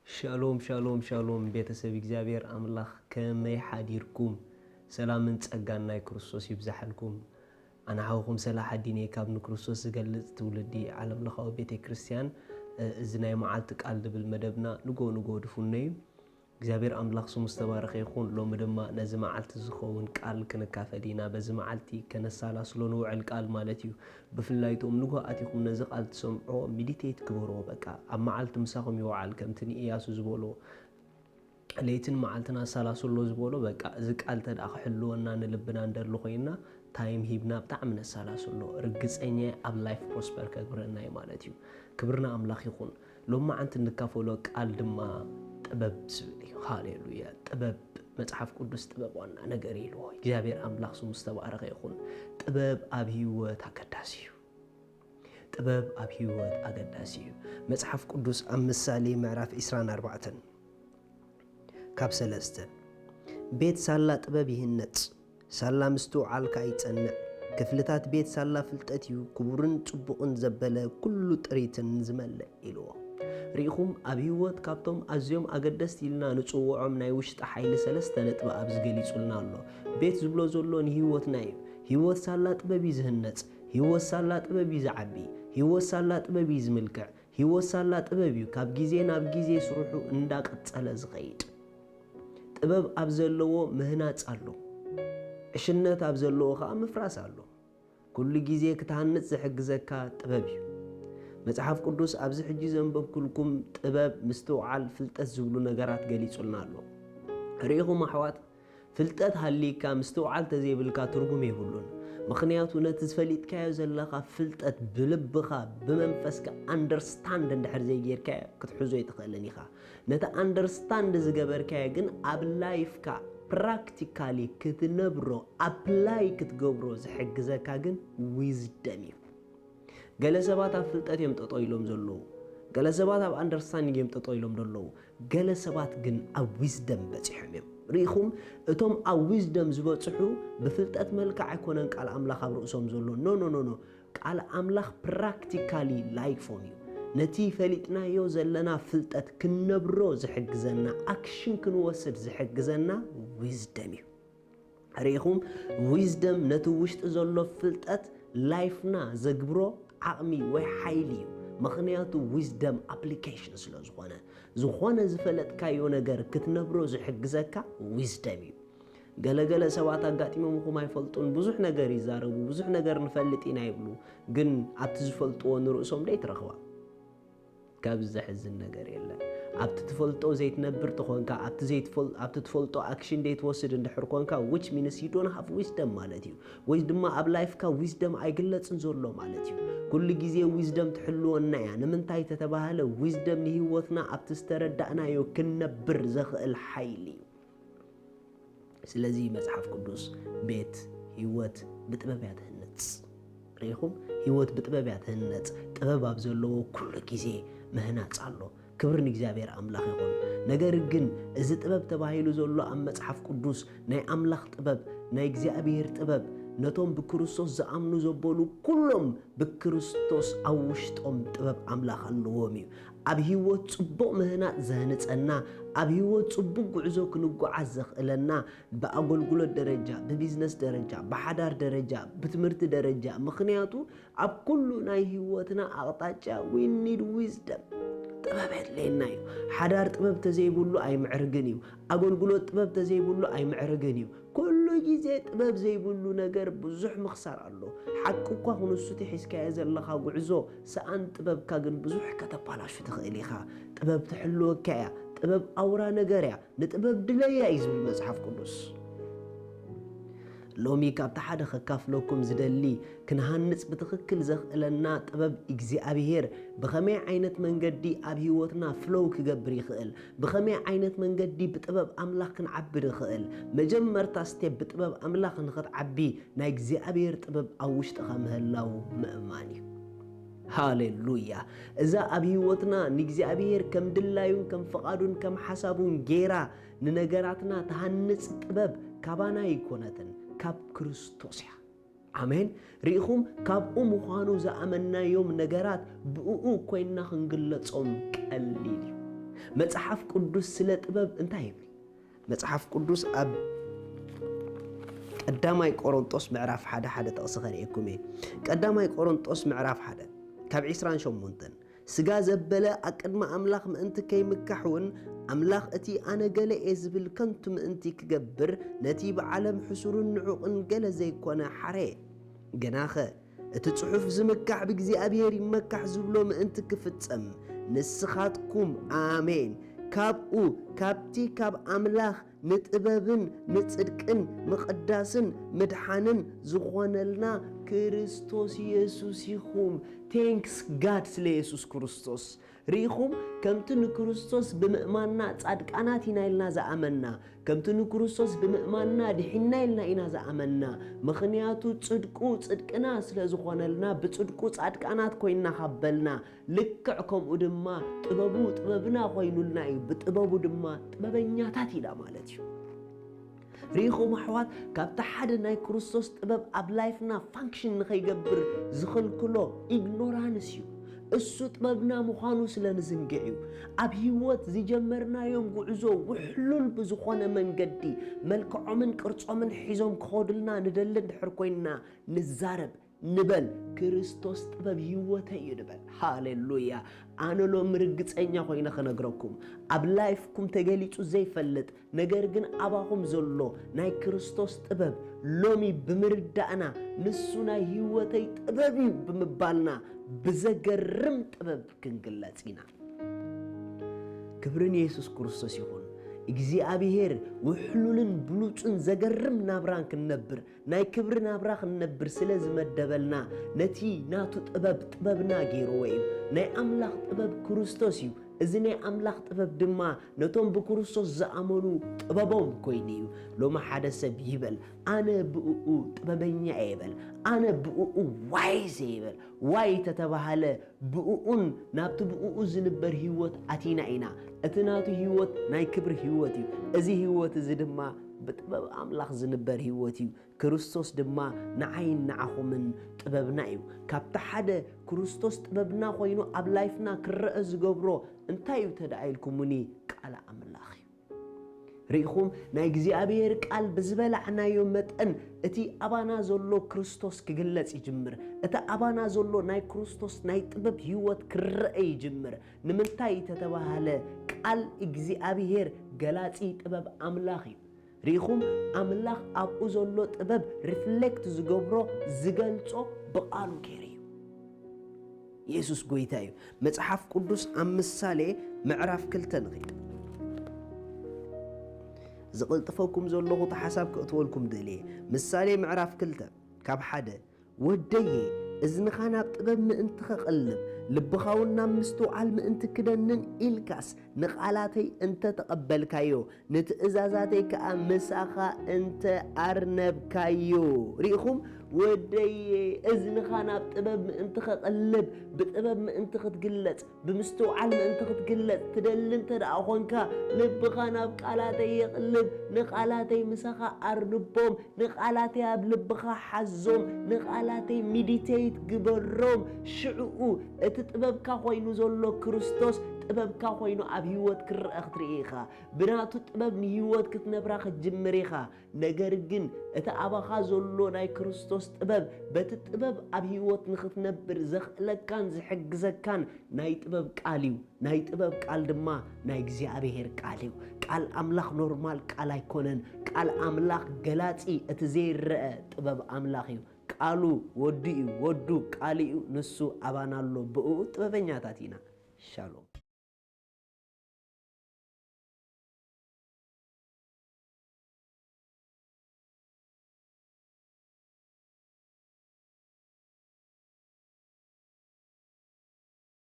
شالوم شالوم شالوم بيتسب እግዚአብሔር አምላኽ ከመይ ሓዲርኩም ሰላምን ጸጋን ናይ ክርስቶስ ይብዛሕልኩም ኣነ ዓኹም ሰላሕ ዲኔ ካብ ንክርስቶስ ዝገልጽ ትውልዲ ዓለም ለኻዊ ቤተ ክርስቲያን እዚ ናይ መዓልቲ ቃል ድብል መደብና ንጎ ድፉነዩ እግዚአብሔር አምላኽ ስሙ ዝተባረኸ ይኹን ሎሚ ድማ ነዚ መዓልቲ ዝኸውን ቃል ክንካፈዲና በዚ መዓልቲ ከነሳላስሎ ንውዕል ቃል ማለት እዩ ብፍላይቶም ንጎ ኣቲኹም ነዚ ቃል ትሰምዖ ሚዲቴት ክብሮ በቃ ኣብ መዓልቲ ምሳኹም ይወዓል ከምቲ ኢያሱ ዝበሎ ለይትን መዓልትና ሳላስሎ ዝበሎ በቃ እዚ ቃል ተዳኺ ሕልወና ንልብና እንደሉ ኮይና ታይም ሂብና ብጣዕሚ ነሳላስሎ ርግፀኛ ኣብ ላይፍ ፕሮስፐር ከግብረና ማለት እዩ ክብርና አምላኽ ይኹን ሎሚ መዓልቲ ንካፈሎ ቃል ድማ ጥበብ ስብሊ ሃሌሉያ ጥበብ መጽሐፍ ቅዱስ ጥበብ ዋና ነገር ይልዎ እግዚአብሔር አምላኽ ስሙ ዝተባረኸ ይኹን ጥበብ ኣብ ህይወት አገዳሲ እዩ ጥበብ ኣብ ህይወት አገዳሲ እዩ መጽሐፍ ቅዱስ ኣብ ምሳሌ ምዕራፍ 24 ካብ 3 ቤት ሳላ ጥበብ ይህነጽ ሳላ ምስቱ ዓልካ ይጸንዕ ክፍልታት ቤት ሳላ ፍልጠት እዩ ክቡርን ጽቡቕን ዘበለ ኩሉ ጥሪትን ዝመልእ ይልዎ ሪኹም ኣብ ህይወት ካብቶም ኣዝዮም ኣገደስቲ ኢልና ንጽውዖም ናይ ውሽጢ ሓይሊ ሰለስተ ነጥቢ ኣብ ዝገሊጹልና ኣሎ ቤት ዝብሎ ዘሎ ንህይወትና እዩ ህይወት ሳላ ጥበብ ዝህነጽ ህይወት ሳላ ጥበብ ዝዓቢ ህይወት ሳላ ጥበብ ዝምልክዕ ህይወት ሳላ ጥበብ እዩ ካብ ግዜ ናብ ግዜ ስሩሑ እንዳቀጸለ ዝኸይድ ጥበብ ኣብ ዘለዎ ምህናጽ ኣሎ እሽነት ኣብ ዘለዎ ከዓ ምፍራስ ኣሎ ኩሉ ግዜ ክትሃንጽ ዝሕግዘካ ጥበብ እዩ መጽሐፍ ቅዱስ ኣብዚ ሕጂ ዘንበብኩልኩም ጥበብ ምስተውዓል ፍልጠት ዝብሉ ነገራት ገሊጹልና ኣሎ ሪኢኹም ኣሕዋት ፍልጠት ሃሊካ ምስተውዓል ተዘይብልካ ትርጉም የብሉን ምክንያቱ ነቲ ዝፈሊጥካዮ ዘለኻ ፍልጠት ብልብኻ ብመንፈስካ አንደርስታንድ እንድሕር ዘይጌርካዮ ክትሕዞ ይትኽእልን ኢኻ ነቲ አንደርስታንድ ዝገበርካዮ ግን ኣብ ላይፍካ ፕራክቲካሊ ክትነብሮ ኣፕላይ ክትገብሮ ዝሕግዘካ ግን ዊዝደም እዩ ገለ ሰባት ኣብ ፍልጠት እዮም ጠጠኢሎም ዘለዉ ገለ ሰባት ኣብ አንደርስታንዲንግ እዮም ጠጠኢሎም ዘለዉ ገለ ሰባት ግን ኣብ ዊዝደም በፂሖም እዮም ሪኢኹም እቶም ኣብ ዊዝደም ዝበፅሑ ብፍልጠት መልክዕ ኣይኮነን ቃል ኣምላኽ ኣብ ርእሶም ዘሎ ኖ ቃል ኣምላኽ ፕራክቲካሊ ላይፎም እዩ ነቲ ፈሊጥናዮ ዘለና ፍልጠት ክንነብሮ ዝሕግዘና ኣክሽን ክንወስድ ዝሕግዘና ዊዝደም እዩ ሪኢኹም ዊዝደም ነቲ ውሽጢ ዘሎ ፍልጠት ላይፍና ዘግብሮ ዓቕሚ ወይ ሓይሊ እዩ ምክንያቱ ዊዝደም ኣፕሊኬሽን ስለ ዝኾነ ዝፈለጥካዮ ነገር ክትነብሮ ዝሕግዘካ ዊዝደም እዩ ገለገለ ሰባት ኣጋጢሞምኩም ኣይፈልጡን ብዙሕ ነገር ይዛረቡ ብዙሕ ነገር ንፈልጥ ኢና ይብሉ ግን ኣብቲ ዝፈልጥዎ ንርእሶም ደይትረኽባ ካብ ዝሕዝን ነገር የለን ኣብቲ ትፈልጦ ዘይትነብር ተኾንካ ኣብቲ ትፈልጦ ኣክሽን ደይትወስድ እንድሕር ኮንካ which means you don't have wisdom ማለት እዩ ወይ ድማ ኣብ ላይፍካ ዊዝደም ኣይግለጽን ዘሎ ማለት እዩ ኩሉ ግዜ ዊዝደም ትሕልወና እያ ንምንታይ ተተባሃለ ዊዝደም ንህይወትና ኣብቲ ዝተረዳእናዮ ክንነብር ዘኽእል ሓይሊ እዩ ስለዚ መጽሐፍ ቅዱስ ቤት ህይወት ብጥበብ እያ ትህነጽ ሪኢኹም ህይወት ብጥበብ እያ ትህነጽ ጥበብ ኣብ ዘለዎ ኩሉ ግዜ ምህናጽ ኣሎ ክብር ንእግዚአብሔር አምላኽ ይኹን ነገር ግን እዚ ጥበብ ተባሂሉ ዘሎ ኣብ መጽሐፍ ቅዱስ ናይ አምላኽ ጥበብ ናይ እግዚአብሔር ጥበብ ነቶም ብክርስቶስ ዝኣምኑ ዘበሉ ኩሎም ብክርስቶስ ኣብ ውሽጦም ጥበብ አምላኽ ኣለዎም እዩ ኣብ ህይወት ጽቡቕ ምህናጽ ዘህንጸና ኣብ ህይወት ጽቡቕ ጉዕዞ ክንጓዓዝ ዘኽእለና በኣገልግሎት ደረጃ ብቢዝነስ ደረጃ ብሓዳር ደረጃ ብትምህርቲ ደረጃ ምክንያቱ ኣብ ኩሉ ናይ ህይወትና ኣቕጣጫ we need wisdom ጥበብ የድልየና እዩ ሓዳር ጥበብ ተዘይብሉ ኣይምዕርግን እዩ ኣገልግሎት ጥበብ ተዘይብሉ ኣይምዕርግን እዩ ኩሉ ግዜ ጥበብ ዘይብሉ ነገር ብዙሕ ምኽሳር ኣሎ ሓቂ እኳ ክንሱት ሒዝካዮ ዘለኻ ጉዕዞ ሰኣን ጥበብካ ግን ብዙሕ ከተባላሹ ትኽእል ኢኻ ጥበብ ትሕልወካ እያ ጥበብ ኣውራ ነገር እያ ንጥበብ ድለያ እዩ ዝብል መጽሓፍ ቅዱስ ሎሚ ካብቲ ሓደ ከካፍለኩም ዝደሊ ክንሃንጽ ብትኽክል ዘኽእለና ጥበብ እግዚአብሔር ብኸመይ ዓይነት መንገዲ ኣብ ህይወትና ፍሎው ክገብር ይኽእል ብኸመይ ዓይነት መንገዲ ብጥበብ ኣምላኽ ክንዓቢ ንኽእል መጀመርታ ስቴፕ ብጥበብ ኣምላኽ ንኽትዓቢ ናይ እግዚአብሔር ጥበብ ኣብ ውሽጥኻ ምህላው ምእማን እዩ ሃሌሉያ እዛ ኣብ ህይወትና ንእግዚአብሔር ከም ድላዩን ከም ፈቓዱን ከም ሓሳቡን ጌራ ንነገራትና ተሃንጽ ጥበብ ካባና ይኮነትን ካብ ክርስቶስ እያ አሜን ሪኢኹም ካብኡ ምዃኑ ዝኣመናዮም ነገራት ብእኡ ኮይና ክንግለጾም ቀሊል እዩ መጽሐፍ ቅዱስ ስለ ጥበብ እንታይ ይብል መጽሐፍ ቅዱስ ኣብ ቀዳማይ ቆሮንጦስ ምዕራፍ 1 ተቕስኸሪአኩም ቀዳማይ ቆሮንጦስ ምዕራፍ 1 ካብ 28 ስጋ ዘበለ ኣቅድማ ኣምላኽ ምእንቲ ከይምካሕውን ኣምላኽ እቲ ኣነ ገለ ዝብል ከንቱ ምእንቲ ክገብር ነቲ ብዓለም ሕሱርን ንዑቕን ገለ ዘይኮነ ሓረ ገናኸ እቲ ጽሑፍ ዝምካሕ ብእግዚአብሔር ይመካሕ ዝብሎ ምእንቲ ክፍጸም ንስኻትኩም አሜን ካብኡ ካብቲ ካብ ኣምላኽ ንጥበብን ንጽድቅን ምቕዳስን ምድሓንን ዝኾነልና ክርስቶስ ኢየሱስ ይኹም ቴንክስ ጋድ ስለ ኢየሱስ ክርስቶስ ሪኹም ከምቲ ንክርስቶስ ብምእማንና ጻድቃናት ኢና ኢልና ዝኣመንና ከምቲ ንክርስቶስ ብምእማንና ድሒና ኢልና ኢና ዝኣመንና ምኽንያቱ ጽድቁ ጽድቅና ስለ ዝኾነልና ብጽድቁ ጻድቃናት ኮይንና ኻበልና ልክዕ ከምኡ ድማ ጥበቡ ጥበብና ኮይኑልና እዩ ብጥበቡ ድማ ጥበበኛታት ኢላ ማለት እዩ ሪኹም ኣሕዋት ካብቲ ሓደ ናይ ክርስቶስ ጥበብ ኣብ ላይፍና ፋንክሽን ንኸይገብር ዝኽልክሎ ኢግኖራንስ እዩ እሱ ጥበብና ምዃኑ ስለ ንዝንግዕ እዩ ኣብ ህይወት ዝጀመርናዮም ጉዕዞ ውሕሉል ብዝኾነ መንገዲ መልክዖምን ቅርጾምን ሒዞም ክኸዱልና ንደሊ እንድሕር ኮይንና ንዛረብ ንበል ክርስቶስ ጥበብ ህይወተይ እዩ ንበል ሃሌሉያ ኣነ ሎም ርግፀኛ ኮይነ ክነግረኩም ኣብ ላይፍኩም ተገሊጹ ዘይፈልጥ ነገር ግን ኣባኹም ዘሎ ናይ ክርስቶስ ጥበብ ሎሚ ብምርዳእና ንሱ ናይ ህይወተይ ጥበብ እዩ ብምባልና ብዘገርም ጥበብ ክንግለጽ ኢና ክብርን ኢየሱስ ክርስቶስ ይኹን እግዚአብሔር ውሕሉልን ብሉጽን ዘገርም ናብራን ክንነብር ናይ ክብር ናብራ ክንነብር ስለ ዝመደበልና ነቲ ናቱ ጥበብና ገይርዎ እዩ ናይ ኣምላኽ ጥበብ ክርስቶስ እዩ እዚ ናይ ኣምላኽ ጥበብ ድማ ነቶም ብክርስቶስ ዝኣመኑ ጥበቦም ኮይኑ እዩ ሎማ ሓደ ሰብ ይበል ኣነ ብኡኡ ጥበበኛ ይበል ኣነ ብኡኡ ዋይዝ ይበል ዋይ ተተባሃለ ብኡኡን ናብቲ ብኡኡ ዝንበር ህይወት ኣቲና ኢና እቲ ናቱ ህይወት ናይ ክብር ህይወት እዩ እዚ ህይወት እዚ ድማ بطبب أملاخ زنبر هيوتي كريستوس دما نعين نعخمن طببنا إيو كابت حدا كريستوس طببنا خوينو أب لايفنا كرأز جبرو انتايو تدعيلكموني قال أملاخي ريخوم نايجزي أبيرك قال بزبالة عنا يوم متأن اتي أبانا زولو كريستوس كجلس يجمر اتا أبانا زولو ناي كريستوس ناي طبب هيوت كرأي يجمر نمنتاي تتوهاله قال إجزي أبير جلاتي طبب أملاخي ريخوم أملاخ أبو زولو طبب ريفلكت زجبرو زجلتو بقالو كيريو يسوس قويتايو مصحف قدوس أمثالي معرف كلتن غير زقلطفوكم زولو تحساب كأتولكم دلي مثالي معرف كلتن كاب حدا ودي إذن خانا بطبب مئنت خقلب لبخاونا مستوعال مئنت كدنن إلكاس نقالاتي انت تقبل كايو نتئزازاتي كأمساخا انت أرنب كايو ريخوم ودي إذن خانا بطبب مئنت خقلب بطبب مئنت ختقلت بمستوعال مئنت ختقلت تدلن تدعوخونكا لبخانا بقالاتي يقلب نقالاتي مساخا أرنبوم نقالاتي بلبخا حزوم نقالاتي ميديتيت قبروم شعو تطببك خوينو زولو كريستوس طببك خوينو اب هيوت كرأخ تريخا بناتو طبب نهيوت كتنبراخ جمريخا نجرجن اتا اباخا زولو ناي كريستوس طبب بتطبب اب هيوت نختنبر زخلكان زحجزكان ناي طبب قاليو ناي طبب قال دما ناي እግዚአብሔር قاليو قال املاخ نورمال قال ايكونن قال املاخ ገላጺ اتزيرأ طبب املاخيو قالو ودو قاليو نسو أبانالو بؤو تببنياتاتينا شالوم